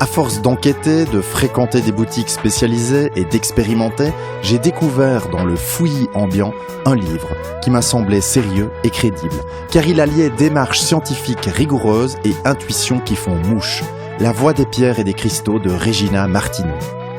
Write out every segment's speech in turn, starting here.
À force d'enquêter, de fréquenter des boutiques spécialisées et d'expérimenter, j'ai découvert dans le fouillis ambiant un livre qui m'a semblé sérieux et crédible, car il alliait démarche scientifique rigoureuse et intuition qui font mouche. La voix des pierres et des cristaux de Regina Martino.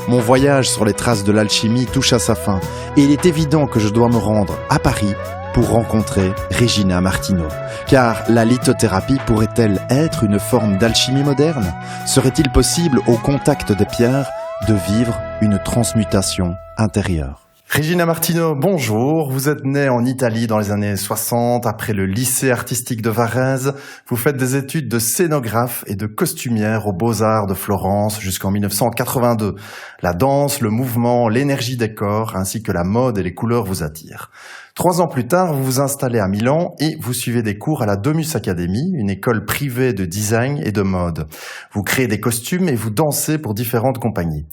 Mon voyage sur les traces de l'alchimie touche à sa fin et il est évident que je dois me rendre à Paris pour rencontrer Regina Martino. Car la lithothérapie pourrait-elle être une forme d'alchimie moderne ? Serait-il possible, au contact des pierres, de vivre une transmutation intérieure ? Regina Martino, bonjour. Vous êtes née en Italie dans les années 60, après le lycée artistique de Varèse. Vous faites des études de scénographe et de costumière aux Beaux-Arts de Florence jusqu'en 1982. La danse, le mouvement, l'énergie des corps, ainsi que la mode et les couleurs vous attirent. 3 ans plus tard, vous vous installez à Milan et vous suivez des cours à la Domus Academy, une école privée de design et de mode. Vous créez des costumes et vous dansez pour différentes compagnies.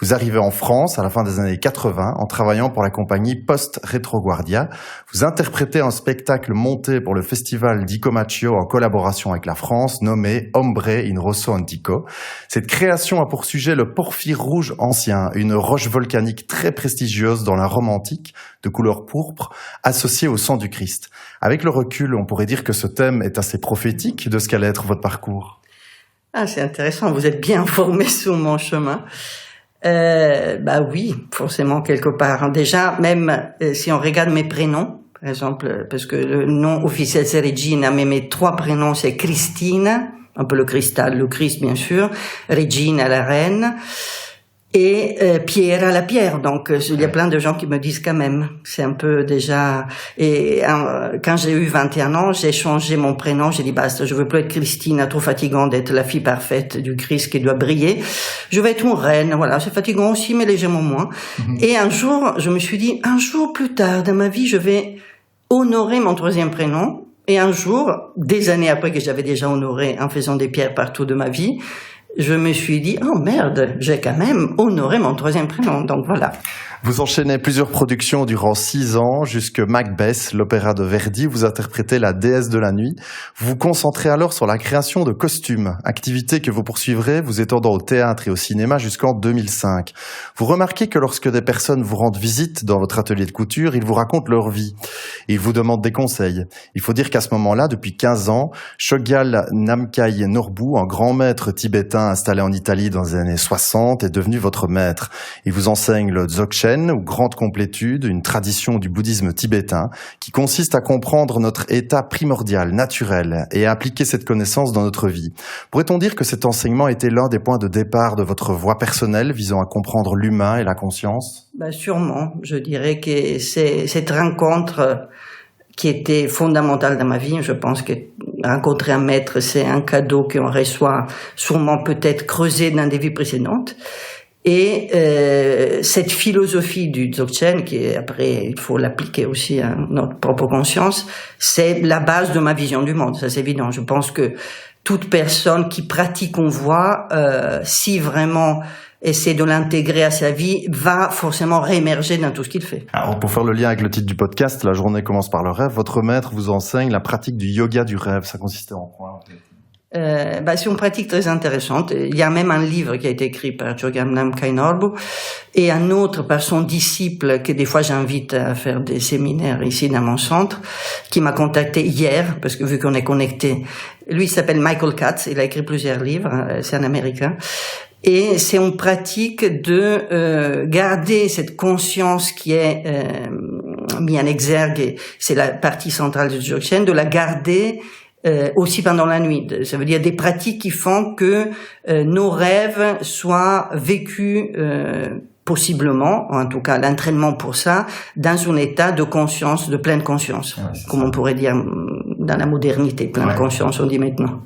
Vous arrivez en France à la fin des années 80 en travaillant pour la compagnie Post Retroguardia. Vous interprétez un spectacle monté pour le festival d'Icomaccio en collaboration avec la France, nommé Ombre in Rosso Antico. Cette création a pour sujet le porphyre rouge ancien, une roche volcanique très prestigieuse dans la Rome antique, de couleur pourpre, associée au sang du Christ. Avec le recul, on pourrait dire que ce thème est assez prophétique de ce qu'allait être votre parcours. Ah, c'est intéressant, vous êtes bien informé sur mon chemin. Oui, forcément, quelque part. Déjà, même si on regarde mes prénoms, par exemple, parce que le nom officiel c'est Regina, mais mes 3 prénoms c'est Christine, un peu le cristal, le Christ bien sûr, Regina la reine, et Pierre la pierre. Donc il y a plein de gens qui me disent quand même, c'est un peu déjà. Et quand j'ai eu 21 ans, j'ai changé mon prénom, j'ai dit basta, je veux plus être Christine, trop fatigant d'être la fille parfaite du Christ qui doit briller. Je vais être une reine, voilà, c'est fatigant aussi mais légèrement moins. Et un jour, je me suis dit, un jour plus tard dans ma vie, je vais honorer mon 3e prénom. Et un jour, des années après que j'avais déjà honoré en faisant des pierres partout de ma vie, je me suis dit, oh merde, j'ai quand même honoré mon 3e prénom, donc voilà. Vous enchaînez plusieurs productions durant 6 ans, jusque Macbeth, l'opéra de Verdi, vous interprétez la déesse de la nuit. Vous vous concentrez alors sur la création de costumes, activité que vous poursuivrez, vous étendant au théâtre et au cinéma jusqu'en 2005. Vous remarquez que lorsque des personnes vous rendent visite dans votre atelier de couture, ils vous racontent leur vie. Ils vous demandent des conseils. Il faut dire qu'à ce moment-là, depuis 15 ans, Chogyal Namkhai Norbu, un grand maître tibétain installé en Italie dans les années 60, est devenu votre maître. Il vous enseigne le Dzogchen, ou grande complétude, une tradition du bouddhisme tibétain qui consiste à comprendre notre état primordial, naturel, et à appliquer cette connaissance dans notre vie. Pourrait-on dire que cet enseignement était l'un des points de départ de votre voie personnelle visant à comprendre l'humain et la conscience ? Sûrement, je dirais que c'est cette rencontre qui était fondamentale dans ma vie. Je pense que rencontrer un maître, c'est un cadeau qu'on reçoit sûrement peut-être creusé dans des vies précédentes. Et cette philosophie du Dzogchen, qui après il faut l'appliquer aussi à notre propre conscience, c'est la base de ma vision du monde, ça c'est évident. Je pense que toute personne qui pratique en voie, si vraiment essaie de l'intégrer à sa vie, va forcément réémerger dans tout ce qu'il fait. Alors pour faire le lien avec le titre du podcast, La journée commence par le rêve, votre maître vous enseigne la pratique du yoga du rêve. Ça consistait en quoi ? C'est une pratique très intéressante. Il y a même un livre qui a été écrit par Chogyal Namkhai Norbu et un autre par son disciple que des fois j'invite à faire des séminaires ici dans mon centre, qui m'a contacté hier parce que vu qu'on est connecté. Lui il s'appelle Michael Katz, il a écrit plusieurs livres, c'est un Américain. Et c'est une pratique de garder cette conscience qui est mise en exergue, c'est la partie centrale du Dzogchen, de la garder aussi pendant la nuit. Ça veut dire des pratiques qui font que nos rêves soient vécus possiblement, en tout cas l'entraînement pour ça, dans un état de conscience, de pleine conscience, comme on pourrait dire dans la modernité, pleine conscience on dit maintenant.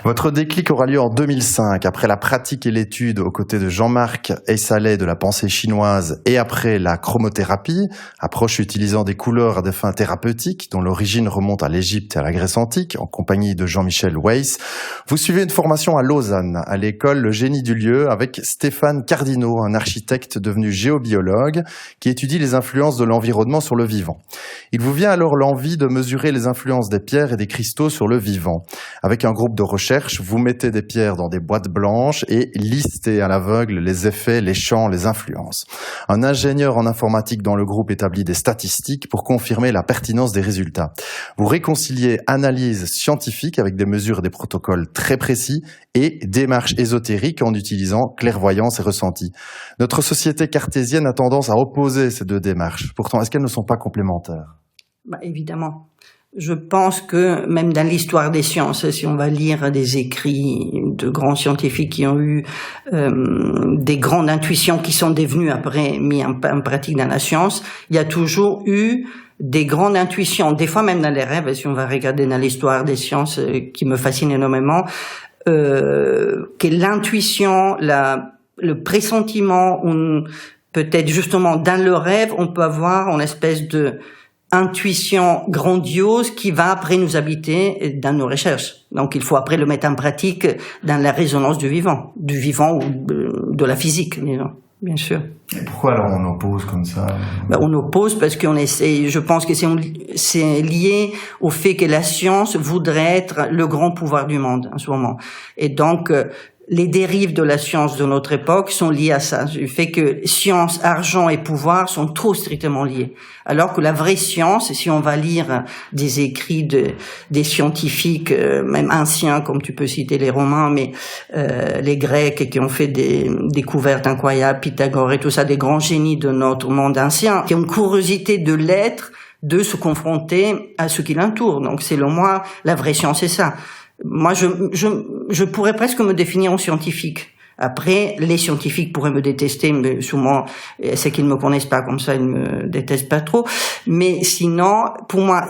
Votre déclic aura lieu en 2005, après la pratique et l'étude aux côtés de Jean-Marc Aysaleh de la pensée chinoise et après la chromothérapie, approche utilisant des couleurs à des fins thérapeutiques dont l'origine remonte à l'Égypte et à la Grèce antique, en compagnie de Jean-Michel Weiss. Vous suivez une formation à Lausanne, à l'école Le Génie du Lieu, avec Stéphane Cardino, un architecte devenu géobiologue qui étudie les influences de l'environnement sur le vivant. Il vous vient alors l'envie de mesurer les influences des pierres et des cristaux sur le vivant. Avec un groupe de recherche, vous mettez des pierres dans des boîtes blanches et listez à l'aveugle les effets, les champs, les influences. Un ingénieur en informatique dans le groupe établit des statistiques pour confirmer la pertinence des résultats. Vous réconciliez analyse scientifique avec des mesures et des protocoles très précis et démarche ésotérique en utilisant clairvoyance et ressenti. Notre société cartésienne a tendance à opposer ces deux démarches. Pourtant, est-ce qu'elles ne sont pas complémentaires ? Évidemment. Je pense que même dans l'histoire des sciences, si on va lire des écrits de grands scientifiques qui ont eu des grandes intuitions qui sont devenues après mis en pratique dans la science, il y a toujours eu des grandes intuitions, des fois même dans les rêves, si on va regarder dans l'histoire des sciences qui me fascine énormément, que l'intuition, le pressentiment, peut-être justement dans le rêve, on peut avoir une espèce de intuition grandiose qui va après nous habiter dans nos recherches. Donc il faut après le mettre en pratique dans la résonance du vivant ou de la physique, disons, bien sûr. Et pourquoi alors on oppose comme ça ? On oppose parce qu'on essaie, je pense que c'est lié au fait que la science voudrait être le grand pouvoir du monde en ce moment. Et donc, les dérives de la science de notre époque sont liées à ça. Le fait que science, argent et pouvoir sont trop strictement liés. Alors que la vraie science, si on va lire des écrits des scientifiques, même anciens, comme tu peux citer les Romains, mais les Grecs qui ont fait des découvertes incroyables, Pythagore et tout ça, des grands génies de notre monde ancien, qui ont une curiosité de l'être, de se confronter à ce qui l'entoure. Donc, selon moi, la vraie science, c'est ça. Moi, je pourrais presque me définir en scientifique. Après, les scientifiques pourraient me détester, mais souvent, c'est qu'ils ne me connaissent pas comme ça, ils me détestent pas trop. Mais sinon, pour moi,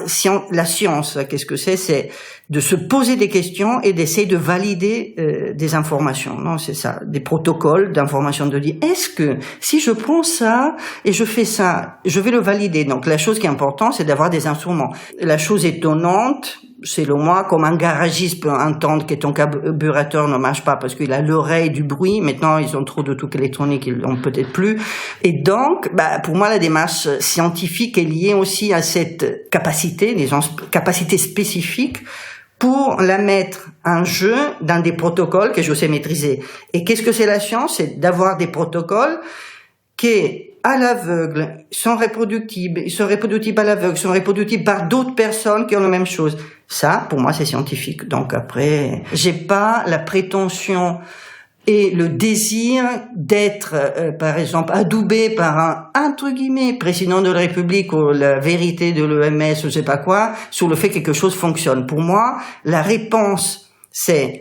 la science, qu'est-ce que c'est ? C'est de se poser des questions et d'essayer de valider des informations. Non, c'est ça, des protocoles d'information, de dire est-ce que si je prends ça et je fais ça, je vais le valider. Donc la chose qui est importante, c'est d'avoir des instruments. La chose étonnante, selon moi, comme un garagiste peut entendre que ton carburateur ne marche pas parce qu'il a l'oreille du bruit. Maintenant, ils ont trop de trucs électroniques, ils l'ont peut-être plus. Et donc, pour moi, la démarche scientifique est liée aussi à cette capacité, disons, capacité spécifique pour la mettre en jeu dans des protocoles que je sais maîtriser. Et qu'est-ce que c'est la science ? C'est d'avoir des protocoles qui, à l'aveugle, sont reproductibles à l'aveugle, sont reproductibles par d'autres personnes qui ont la même chose. Ça, pour moi, c'est scientifique. Donc après, j'ai pas la prétention et le désir d'être, par exemple, adoubé par un, entre guillemets, président de la République ou la vérité de l'OMS ou je sais pas quoi, sur le fait que quelque chose fonctionne. Pour moi, la réponse, c'est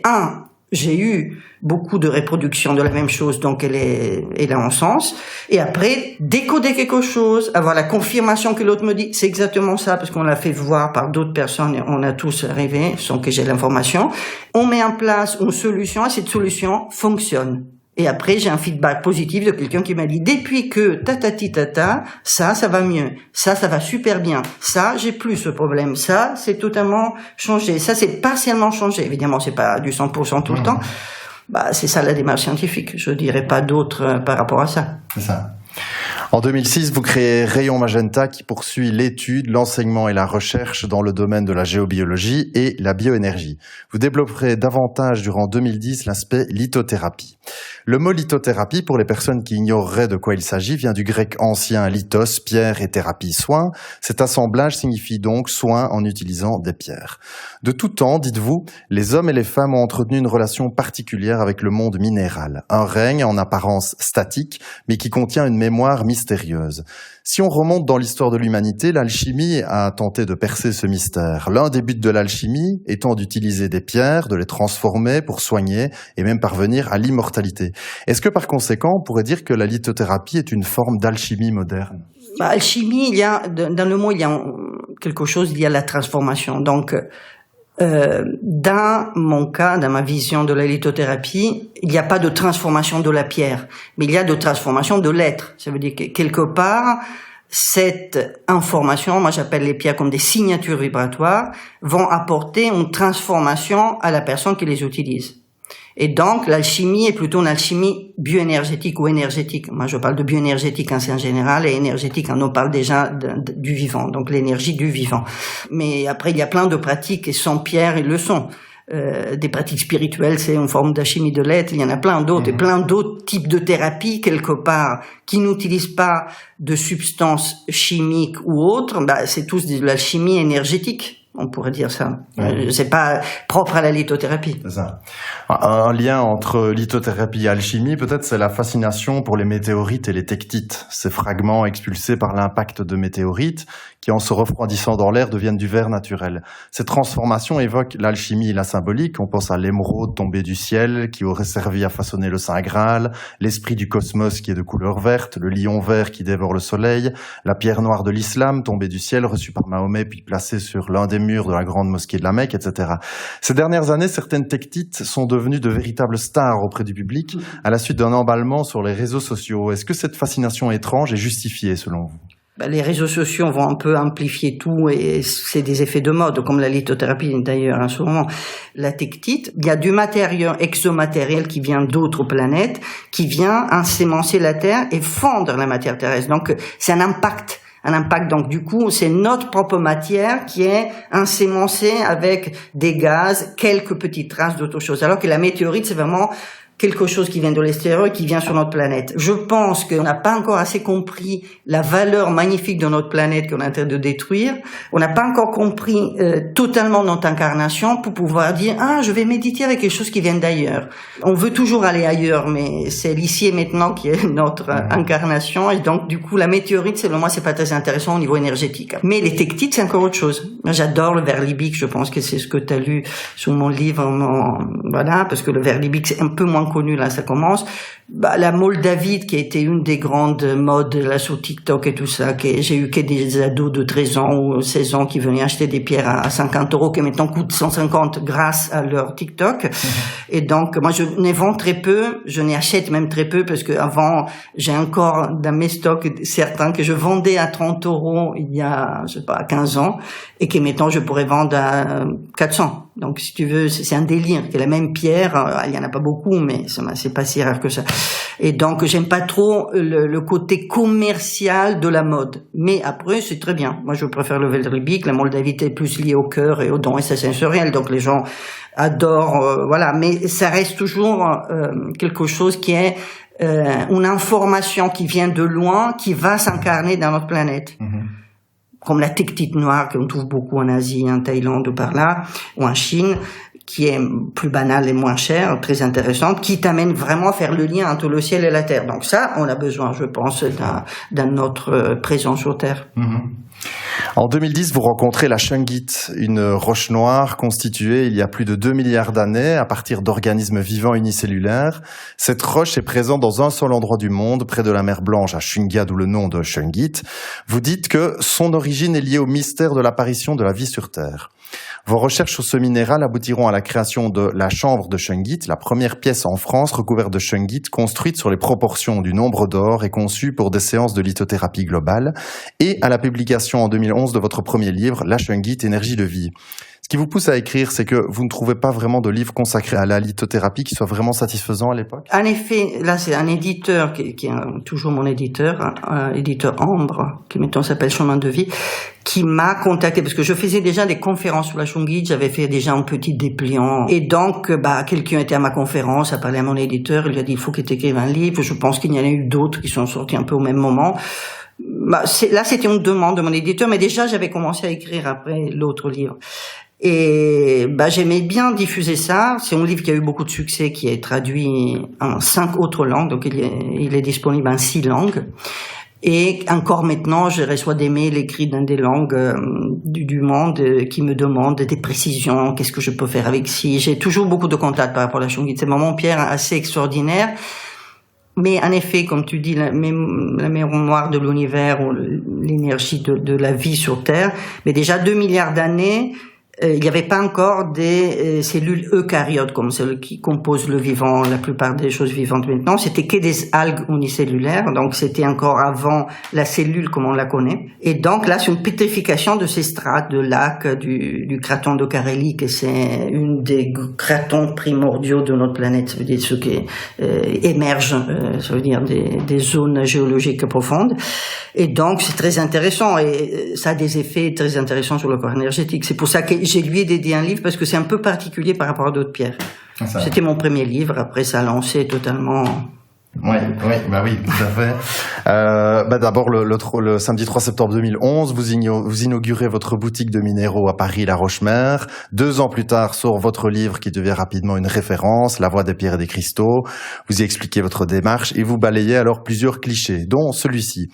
j'ai eu beaucoup de reproductions de la même chose, donc elle a un sens. Et après, décoder quelque chose, avoir la confirmation que l'autre me dit, c'est exactement ça, parce qu'on l'a fait voir par d'autres personnes et on a tous rêvé, sans que j'ai l'information. On met en place une solution et cette solution fonctionne. Et après, j'ai un feedback positif de quelqu'un qui m'a dit, depuis que ça va mieux. Ça va super bien. Ça, j'ai plus ce problème. Ça, c'est totalement changé. Ça, c'est partiellement changé. Évidemment, c'est pas du 100% tout le temps. C'est ça la démarche scientifique. Je dirais pas d'autre par rapport à ça. C'est ça. En 2006, vous créez Rayon Magenta qui poursuit l'étude, l'enseignement et la recherche dans le domaine de la géobiologie et la bioénergie. Vous développerez davantage durant 2010 l'aspect lithothérapie. Le mot lithothérapie, pour les personnes qui ignoreraient de quoi il s'agit, vient du grec ancien lithos, pierre, et thérapie, soin. Cet assemblage signifie donc soin en utilisant des pierres. De tout temps, dites-vous, les hommes et les femmes ont entretenu une relation particulière avec le monde minéral. Un règne en apparence statique, mais qui contient une mémoire mystérieuse. Si on remonte dans l'histoire de l'humanité, l'alchimie a tenté de percer ce mystère. L'un des buts de l'alchimie étant d'utiliser des pierres, de les transformer pour soigner et même parvenir à l'immortalité. Est-ce que par conséquent, on pourrait dire que la lithothérapie est une forme d'alchimie moderne ? Alchimie, dans le mot, il y a quelque chose lié à la transformation. Donc, dans mon cas, dans ma vision de la lithothérapie, il n'y a pas de transformation de la pierre, mais il y a de transformation de l'être. Ça veut dire que quelque part, cette information, moi j'appelle les pierres comme des signatures vibratoires, vont apporter une transformation à la personne qui les utilise. Et donc, l'alchimie est plutôt une alchimie bioénergétique ou énergétique. Moi, je parle de bioénergétique en général, et énergétique, on parle déjà du vivant, donc l'énergie du vivant. Mais après, il y a plein de pratiques, et sans pierre, ils le sont. Des pratiques spirituelles, c'est une forme d'alchimie de l'être. Il y en a plein d'autres, et plein d'autres types de thérapies, quelque part, qui n'utilisent pas de substances chimiques ou autres. C'est tous de l'alchimie énergétique. On pourrait dire ça. C'est pas propre à la lithothérapie. C'est ça. Un lien entre lithothérapie et alchimie, peut-être, c'est la fascination pour les météorites et les tectites. Ces fragments expulsés par l'impact de météorites qui, en se refroidissant dans l'air, deviennent du verre naturel. Ces transformations évoquent l'alchimie et la symbolique. On pense à l'émeraude tombée du ciel qui aurait servi à façonner le Saint Graal, l'esprit du cosmos qui est de couleur verte, le lion vert qui dévore le soleil, la pierre noire de l'islam tombée du ciel reçue par Mahomet puis placée sur l'un des murs de la grande mosquée de la Mecque, etc. Ces dernières années, certaines tectites sont devenues de véritables stars auprès du public à la suite d'un emballement sur les réseaux sociaux. Est-ce que cette fascination étrange est justifiée selon vous ? Les réseaux sociaux vont un peu amplifier tout, et c'est des effets de mode, comme la lithothérapie d'ailleurs en ce moment. La tectite, il y a du matériau exomatériel qui vient d'autres planètes, qui vient ensemencer la Terre et fondre la matière terrestre. Donc c'est un impact. Donc du coup, c'est notre propre matière qui est ensemencée avec des gaz, quelques petites traces d'autre chose. Alors que la météorite, c'est vraiment quelque chose qui vient de l'extérieur et qui vient sur notre planète. Je pense qu'on n'a pas encore assez compris la valeur magnifique de notre planète qu'on est en train de détruire. On n'a pas encore compris totalement notre incarnation pour pouvoir dire « Ah, je vais méditer avec quelque chose qui vient d'ailleurs ». On veut toujours aller ailleurs, mais c'est l'ici et maintenant qui est notre incarnation. Et donc, du coup, la météorite, selon moi, c'est pas très intéressant au niveau énergétique. Mais les tectites, c'est encore autre chose. Moi, j'adore le verre libique. Je pense que c'est ce que tu as lu sur mon livre. Voilà, parce que le verre libique, c'est un peu moins connu, là, ça commence. La Moldavite, qui a été une des grandes modes, là, sur TikTok et tout ça, que j'ai eu que des ados de 13 ans ou 16 ans qui venaient acheter des pierres à 50 €, qui maintenant coûtent 150 grâce à leur TikTok. Et donc, moi, je n'ai vends très peu, je n'ai achète même très peu, parce que avant, j'ai encore dans mes stocks certains que je vendais à 30 € il y a, je sais pas, 15 ans, et que maintenant je pourrais vendre à 400. Donc, si tu veux, c'est un délire. Que la même pierre, il y en a pas beaucoup, mais c'est pas si rare que ça. Et donc, j'aime pas trop le côté commercial de la mode. Mais après, c'est très bien. Moi, je préfère le verre libique. La Moldavite est plus liée au cœur et aux dons et c'est sensoriel. Donc, les gens adorent, voilà. Mais ça reste toujours quelque chose qui est une information qui vient de loin, qui va s'incarner dans notre planète. Comme la tectite noire qu'on trouve beaucoup en Asie, en Thaïlande ou par là, ou en Chine, qui est plus banale et moins chère, très intéressante, qui t'amène vraiment à faire le lien entre le ciel et la terre. Donc ça, on a besoin, je pense, dans notre présence sur Terre. En 2010, vous rencontrez la shungite, une roche noire constituée il y a plus de 2 milliards d'années à partir d'organismes vivants unicellulaires. Cette roche est présente dans un seul endroit du monde, près de la mer Blanche, à Shunga, d'où le nom de shungite. Vous dites que son origine est liée au mystère de l'apparition de la vie sur Terre. Vos recherches sur ce minéral aboutiront à la création de la chambre de shungite, la première pièce en France recouverte de shungite, construite sur les proportions du nombre d'or et conçue pour des séances de lithothérapie globale, et à la publication en 2011 de votre premier livre, La shungite, énergie de vie. Ce qui vous pousse à écrire, c'est que vous ne trouvez pas vraiment de livre consacré à la lithothérapie qui soit vraiment satisfaisant à l'époque? En effet, là, c'est un éditeur qui est toujours mon éditeur, un éditeur Ambre, qui maintenant s'appelle Chemin de Vie, qui m'a contacté, parce que je faisais déjà des conférences sur la shungite, j'avais fait déjà un petit dépliant. Et donc, quelqu'un était à ma conférence, a parlé à mon éditeur, il lui a dit, il faut que tu écrives un livre. Je pense qu'il y en a eu d'autres qui sont sortis un peu au même moment. Là, c'était une demande de mon éditeur, mais déjà, j'avais commencé à écrire après l'autre livre. Et j'aimais bien diffuser ça. C'est un livre qui a eu beaucoup de succès, qui est traduit en 5 autres langues, donc il est disponible en 6 langues. Et encore maintenant, je reçois des mails écrits dans des langues du monde qui me demandent des précisions, qu'est-ce que je peux faire avec ci. J'ai toujours beaucoup de contacts par rapport à la shungite. C'est vraiment une pierre assez extraordinaire. Mais en effet, comme tu dis, la mémoire de l'univers ou l'énergie de la vie sur Terre, mais déjà 2 milliards d'années, il n'y avait pas encore des cellules eucaryotes comme celles qui composent le vivant, la plupart des choses vivantes maintenant. C'était que des algues unicellulaires, donc c'était encore avant la cellule comme on la connaît. Et donc là, c'est une pétrification de ces strates de lac du craton de Carélie, que c'est une des cratons primordiaux de notre planète. Ça veut dire ceux qui émergent, ça veut dire des zones géologiques profondes. Et donc, c'est très intéressant et ça a des effets très intéressants sur le corps énergétique. C'est pour ça que j'ai lui dédié un livre, parce que c'est un peu particulier par rapport à d'autres pierres. C'était mon premier livre, après ça a lancé totalement... Oui, tout à fait. D'abord, le samedi 3 septembre 2011, vous inaugurez votre boutique de minéraux à Paris, La Roche-Mer. 2 ans plus tard, sort votre livre qui devient rapidement une référence, La Voie des pierres et des cristaux. Vous y expliquez votre démarche et vous balayez alors plusieurs clichés, dont celui-ci.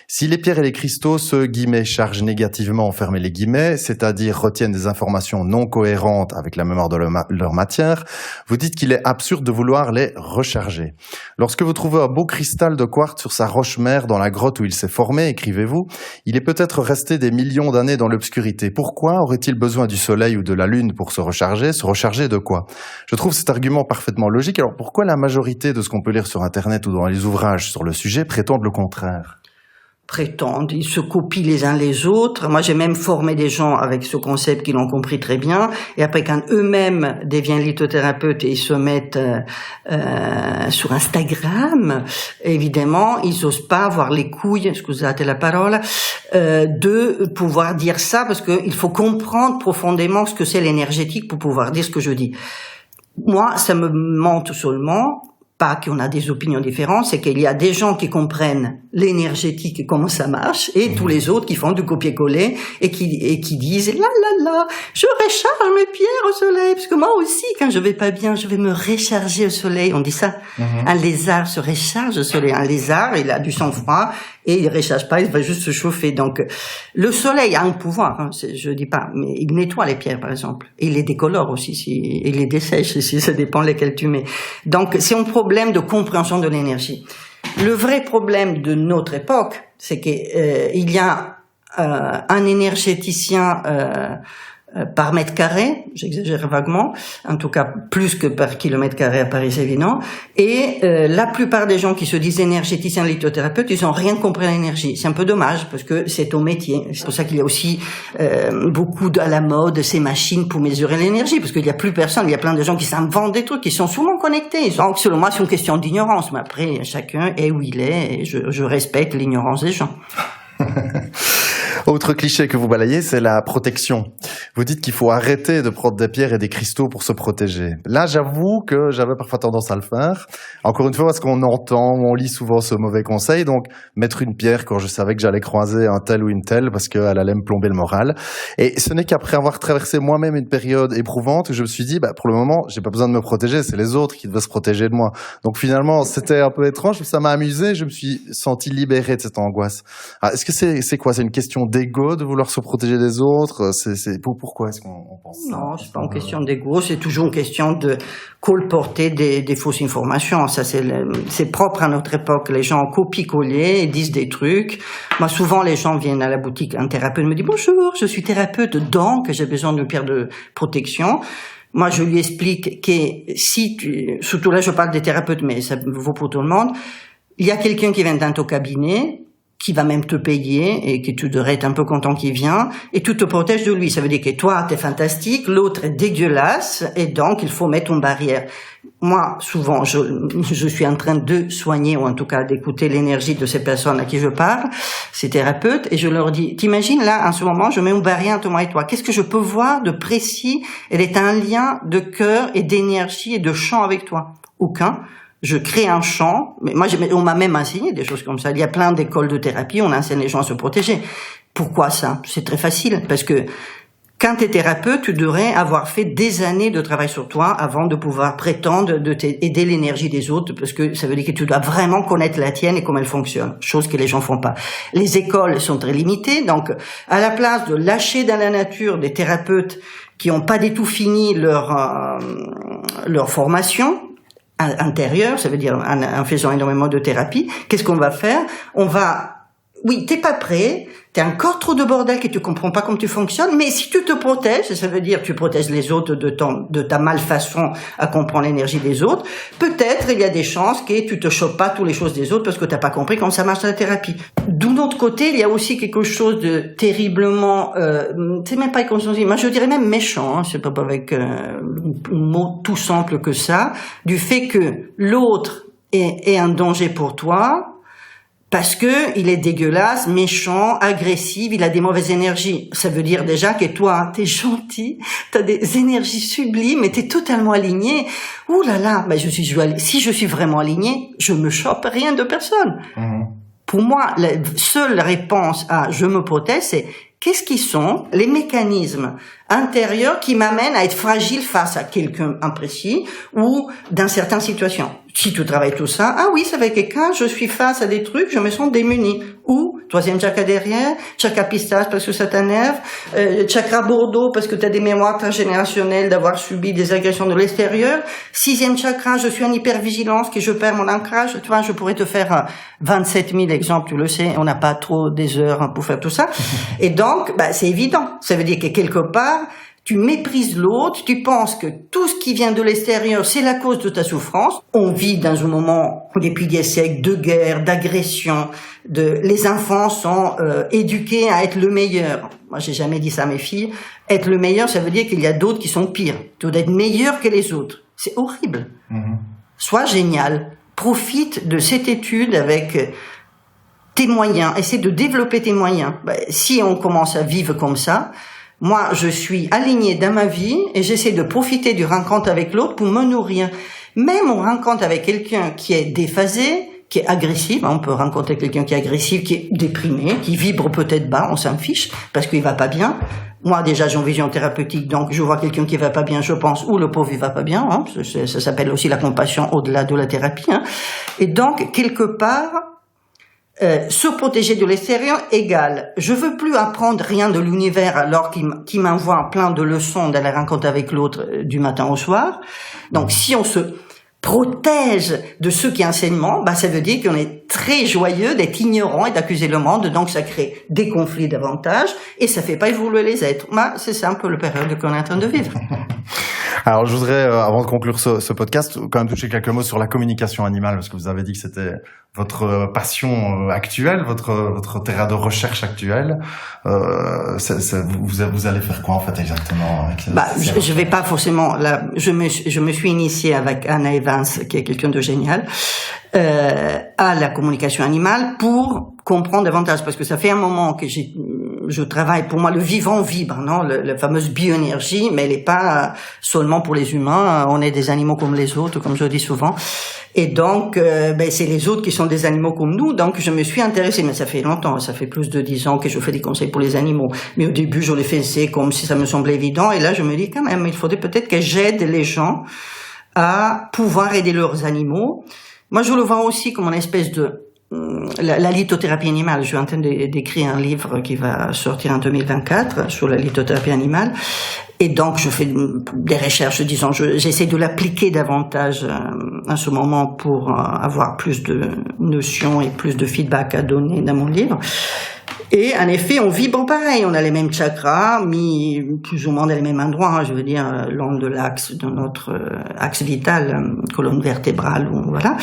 Si les pierres et les cristaux se, guillemets, chargent négativement, fermez les guillemets, c'est-à-dire retiennent des informations non cohérentes avec la mémoire de leur matière, vous dites qu'il est absurde de vouloir les recharger. Lorsque vous trouvez un beau cristal de quartz sur sa roche-mère dans la grotte où il s'est formé, écrivez-vous, il est peut-être resté des millions d'années dans l'obscurité. Pourquoi aurait-il besoin du soleil ou de la lune pour se recharger? Se recharger de quoi? Je trouve cet argument parfaitement logique. Alors pourquoi la majorité de ce qu'on peut lire sur Internet ou dans les ouvrages sur le sujet prétendent le contraire? Prétendent, ils se copient les uns les autres. Moi, j'ai même formé des gens avec ce concept qui l'ont compris très bien. Et après, quand eux-mêmes deviennent lithothérapeutes et ils se mettent sur Instagram, évidemment, ils n'osent pas avoir les couilles, scusate la parole, de pouvoir dire ça, parce qu'il faut comprendre profondément ce que c'est l'énergétique pour pouvoir dire ce que je dis. Moi, ça me montre seulement, pas qu'on a des opinions différentes, c'est qu'il y a des gens qui comprennent l'énergétique et comment ça marche, et tous les autres qui font du copier-coller et qui disent là, je recharge mes pierres au soleil, parce que moi aussi, quand je vais pas bien, je vais me recharger au soleil. On dit ça. Un lézard se recharge au soleil. Un lézard, il a du sang-froid et il recharge pas, il va juste se chauffer. Donc, le soleil a un pouvoir, hein, je dis pas, mais il nettoie les pierres, par exemple. Et il les décolore aussi, il les dessèche, si ça dépend lesquelles tu mets. Donc, c'est un problème de compréhension de l'énergie. Le vrai problème de notre époque, c'est que il y a un énergéticien par mètre carré, j'exagère vaguement, en tout cas plus que par kilomètre carré à Paris, c'est évident, et la plupart des gens qui se disent énergéticiens, lithothérapeutes, ils n'ont rien compris à l'énergie. C'est un peu dommage, parce que c'est ton métier. C'est pour ça qu'il y a aussi beaucoup à la mode ces machines pour mesurer l'énergie, parce qu'il n'y a plus personne, il y a plein de gens qui s'inventent des trucs, qui sont souvent connectés. Donc, selon moi, c'est une question d'ignorance, mais après, chacun est où il est, et je respecte l'ignorance des gens. Autre cliché que vous balayez, c'est la protection. Vous dites qu'il faut arrêter de prendre des pierres et des cristaux pour se protéger. Là, j'avoue que j'avais parfois tendance à le faire. Encore une fois, parce qu'on entend, on lit souvent ce mauvais conseil. Donc, mettre une pierre quand je savais que j'allais croiser un tel ou une telle parce qu'elle allait me plomber le moral. Et ce n'est qu'après avoir traversé moi-même une période éprouvante que je me suis dit, pour le moment, j'ai pas besoin de me protéger. C'est les autres qui devaient se protéger de moi. Donc, finalement, c'était un peu étrange. Ça m'a amusé. Je me suis senti libéré de cette angoisse. Alors, est-ce que c'est quoi? C'est une question d'ego de vouloir se protéger des autres? Pourquoi est-ce qu'on pense ça? Non, c'est pas une question d'ego, c'est toujours une question de colporter des fausses informations. Ça, c'est propre à notre époque. Les gens copient-coller et disent des trucs. Moi, souvent, les gens viennent à la boutique, un thérapeute me dit « Bonjour, je suis thérapeute, donc j'ai besoin d'une pierre de protection ». Moi, je lui explique que surtout là, je parle des thérapeutes, mais ça vaut pour tout le monde, il y a quelqu'un qui vient dans ton cabinet, qui va même te payer et que tu devrais être un peu content qu'il vient, et tu te protèges de lui. Ça veut dire que toi, t'es fantastique, l'autre est dégueulasse, et donc il faut mettre une barrière. Moi, souvent, je suis en train de soigner, ou en tout cas d'écouter l'énergie de ces personnes à qui je parle, ces thérapeutes, et je leur dis, t'imagines là, en ce moment, je mets une barrière entre moi et toi. Qu'est-ce que je peux voir de précis? Elle est un lien de cœur et d'énergie et de champ avec toi. Aucun. Je crée un champ, mais moi, on m'a même enseigné des choses comme ça. Il y a plein d'écoles de thérapie, on enseigne les gens à se protéger. Pourquoi ça? C'est très facile, parce que quand tu es thérapeute, tu devrais avoir fait des années de travail sur toi avant de pouvoir prétendre de t'aider l'énergie des autres, parce que ça veut dire que tu dois vraiment connaître la tienne et comment elle fonctionne, chose que les gens font pas. Les écoles sont très limitées, donc à la place de lâcher dans la nature des thérapeutes qui n'ont pas du tout fini leur formation intérieure, ça veut dire en faisant énormément de thérapie, qu'est-ce qu'on va faire? On va oui, t'es pas prêt, t'es encore trop de bordel que tu comprends pas comment tu fonctionnes, mais si tu te protèges, ça veut dire tu protèges les autres de ta malfaçon à comprendre l'énergie des autres, peut-être il y a des chances que tu te chopes pas toutes les choses des autres parce que t'as pas compris comment ça marche la thérapie. D'un autre côté, il y a aussi quelque chose de terriblement, c'est même pas inconscient, moi je dirais même méchant, hein, c'est pas avec un mot tout simple que ça, du fait que l'autre est un danger pour toi, parce que il est dégueulasse, méchant, agressif, il a des mauvaises énergies. Ça veut dire déjà que toi, t'es gentil, t'as des énergies sublimes et t'es totalement aligné. Ouh là là, ben si je suis vraiment aligné, je me chope rien de personne. Pour moi, la seule réponse à je me protège, c'est qu'est-ce qui sont les mécanismes intérieurs qui m'amènent à être fragile face à quelqu'un imprécis ou dans certaines situations. Si tu travailles tout ça, ah oui, ça fait quelqu'un, je suis face à des trucs, je me sens démunie. Ou, troisième chakra derrière, chakra pistache parce que ça t'énerve, chakra Bordeaux parce que tu as des mémoires transgénérationnelles d'avoir subi des agressions de l'extérieur, sixième chakra, je suis en hypervigilance, que je perds mon ancrage. Tu vois, je pourrais te faire 27 000 exemples, tu le sais, on n'a pas trop des heures pour faire tout ça. Et donc, bah, c'est évident. Ça veut dire que quelque part, tu méprises l'autre, tu penses que tout ce qui vient de l'extérieur, c'est la cause de ta souffrance. On vit dans un moment, depuis des siècles, de guerre, d'agression, les enfants sont éduqués à être le meilleur. Moi, j'ai jamais dit ça à mes filles. Être le meilleur, ça veut dire qu'il y a d'autres qui sont pires. Tu dois être meilleur que les autres. C'est horrible. Sois génial. Profite de cette étude avec tes moyens. Essaie de développer tes moyens. Si on commence à vivre comme ça, moi, je suis alignée dans ma vie et j'essaie de profiter du rencontre avec l'autre pour me nourrir. Même on rencontre avec quelqu'un qui est déphasé, qui est agressif, on peut rencontrer quelqu'un qui est agressif, qui est déprimé, qui vibre peut-être bas, on s'en fiche, parce qu'il va pas bien. Moi, déjà, j'ai une vision thérapeutique, donc je vois quelqu'un qui va pas bien, je pense, ou le pauvre, il va pas bien, hein, ça s'appelle aussi la compassion au-delà de la thérapie, hein. Et donc, quelque part, se protéger de l'extérieur égale je veux plus apprendre rien de l'univers alors qu'il m'envoie plein de leçons dans la rencontre avec l'autre du matin au soir. Donc si on se protège de ceux qui enseignent, bah ça veut dire qu'on est très joyeux d'être ignorant et d'accuser le monde, donc ça crée des conflits davantage et ça fait pas évoluer les êtres. Bah, c'est ça un peu le période qu'on est en train de vivre. Alors je voudrais, avant de conclure ce podcast, quand même toucher quelques mots sur la communication animale, parce que vous avez dit que c'était votre passion actuelle, votre terrain de recherche actuel. Vous allez faire quoi en fait exactement avec je vais pas forcément là. Je me suis initiée avec Anna Evans, qui est quelqu'un de génial, à la communication animale pour comprendre davantage, parce que ça fait un moment que je travaille. Pour moi, le vivant vibre, non, la fameuse bioénergie, mais elle est pas seulement pour les humains. On est des animaux comme les autres, comme je dis souvent. Et donc, c'est les autres qui sont des animaux comme nous. Donc, je me suis intéressée, mais ça fait longtemps, ça fait plus de 10 ans que je fais des conseils pour les animaux. Mais au début, je les faisais comme si ça me semblait évident. Et là, je me dis quand même, il faudrait peut-être que j'aide les gens à pouvoir aider leurs animaux. Moi, je le vois aussi comme une espèce de la lithothérapie animale. Je suis en train d'écrire un livre qui va sortir en 2024 sur la lithothérapie animale. Et donc, je fais des recherches, disons, j'essaie de l'appliquer davantage en ce moment pour avoir plus de notions et plus de feedback à donner dans mon livre. Et en effet, on vibre pareil, on a les mêmes chakras, mis plus ou moins dans les mêmes endroits, hein, je veux dire, long de l'axe de notre axe vital, colonne vertébrale, voilà.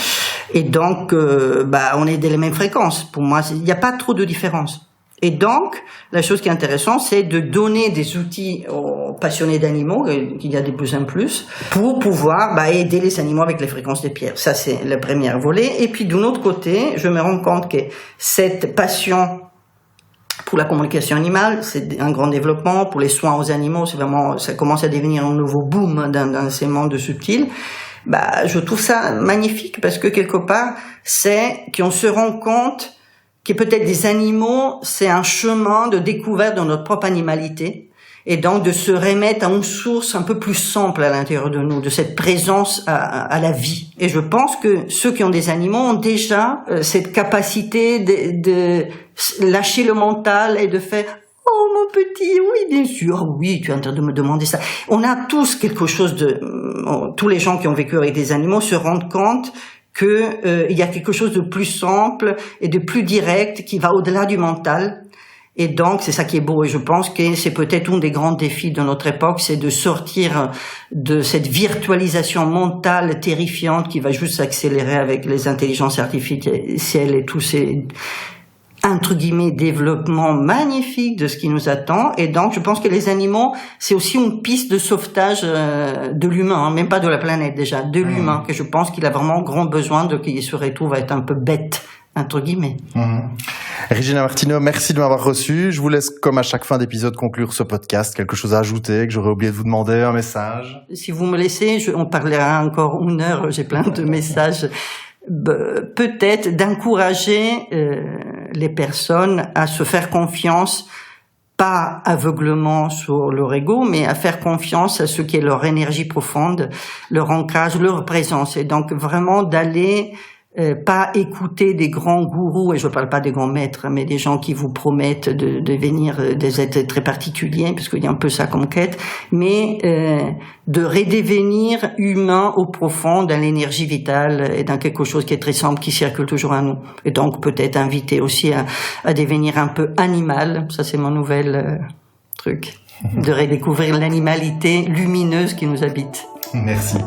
Et donc, on est dans les mêmes fréquences. Pour moi, il n'y a pas trop de différence. Et donc, la chose qui est intéressante, c'est de donner des outils aux passionnés d'animaux, qu'il y a de plus en plus, pour pouvoir aider les animaux avec les fréquences des pierres. Ça, c'est le premier volet. Et puis, d'un autre côté, je me rends compte que cette passion pour la communication animale, c'est un grand développement. Pour les soins aux animaux, c'est vraiment, ça commence à devenir un nouveau boom dans ces mondes subtils. Je trouve ça magnifique parce que quelque part, c'est qu'on se rend compte que peut-être des animaux, c'est un chemin de découverte de notre propre animalité. Et donc de se remettre à une source un peu plus simple à l'intérieur de nous, de cette présence à la vie. Et je pense que ceux qui ont des animaux ont déjà cette capacité de lâcher le mental et de faire « Oh mon petit, oui bien sûr, oui tu es en train de me demander ça ». On a tous quelque chose de... Tous les gens qui ont vécu avec des animaux se rendent compte que il y a quelque chose de plus simple et de plus direct qui va au-delà du mental. Et donc, c'est ça qui est beau. Et je pense que c'est peut-être un des grands défis de notre époque, c'est de sortir de cette virtualisation mentale terrifiante qui va juste s'accélérer avec les intelligences artificielles et tous ces, entre guillemets, développements magnifiques de ce qui nous attend. Et donc, je pense que les animaux, c'est aussi une piste de sauvetage de l'humain, hein, même pas de la planète déjà, de l'humain, que je pense qu'il a vraiment grand besoin de qu'il se retrouve à être un peu bête, entre guillemets. Regina Martino, merci de m'avoir reçu. Je vous laisse, comme à chaque fin d'épisode, conclure ce podcast. Quelque chose à ajouter, que j'aurais oublié de vous demander, un message? Si vous me laissez, on parlera encore 1 heure, j'ai plein de messages. Peut-être d'encourager les personnes à se faire confiance, pas aveuglement sur leur ego, mais à faire confiance à ce qui est leur énergie profonde, leur ancrage, leur présence. Et donc vraiment d'aller pas écouter des grands gourous, et je parle pas des grands maîtres, mais des gens qui vous promettent de devenir des êtres très particuliers, parce qu'il y a un peu ça comme quête, mais de redevenir humain au profond, dans l'énergie vitale et dans quelque chose qui est très simple, qui circule toujours à nous. Et donc peut-être inviter aussi à devenir un peu animal, ça c'est mon nouvel truc, de redécouvrir l'animalité lumineuse qui nous habite. Merci.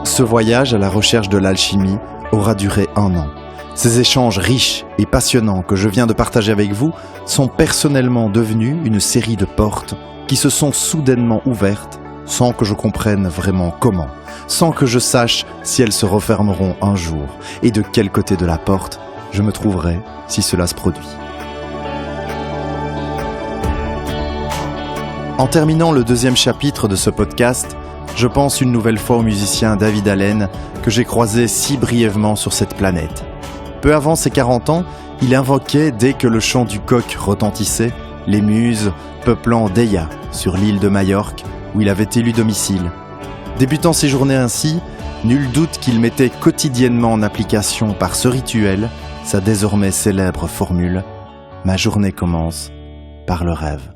Ce voyage à la recherche de l'alchimie aura duré 1 an. Ces échanges riches et passionnants que je viens de partager avec vous sont personnellement devenus une série de portes qui se sont soudainement ouvertes sans que je comprenne vraiment comment, sans que je sache si elles se refermeront un jour et de quel côté de la porte je me trouverai si cela se produit. En terminant le 2e chapitre de ce podcast, je pense une nouvelle fois au musicien David Allen que j'ai croisé si brièvement sur cette planète. Peu avant ses 40 ans, il invoquait, dès que le chant du coq retentissait, les muses peuplant Deia sur l'île de Majorque où il avait élu domicile. Débutant ses journées ainsi, nul doute qu'il mettait quotidiennement en application par ce rituel sa désormais célèbre formule « Ma journée commence par le rêve ».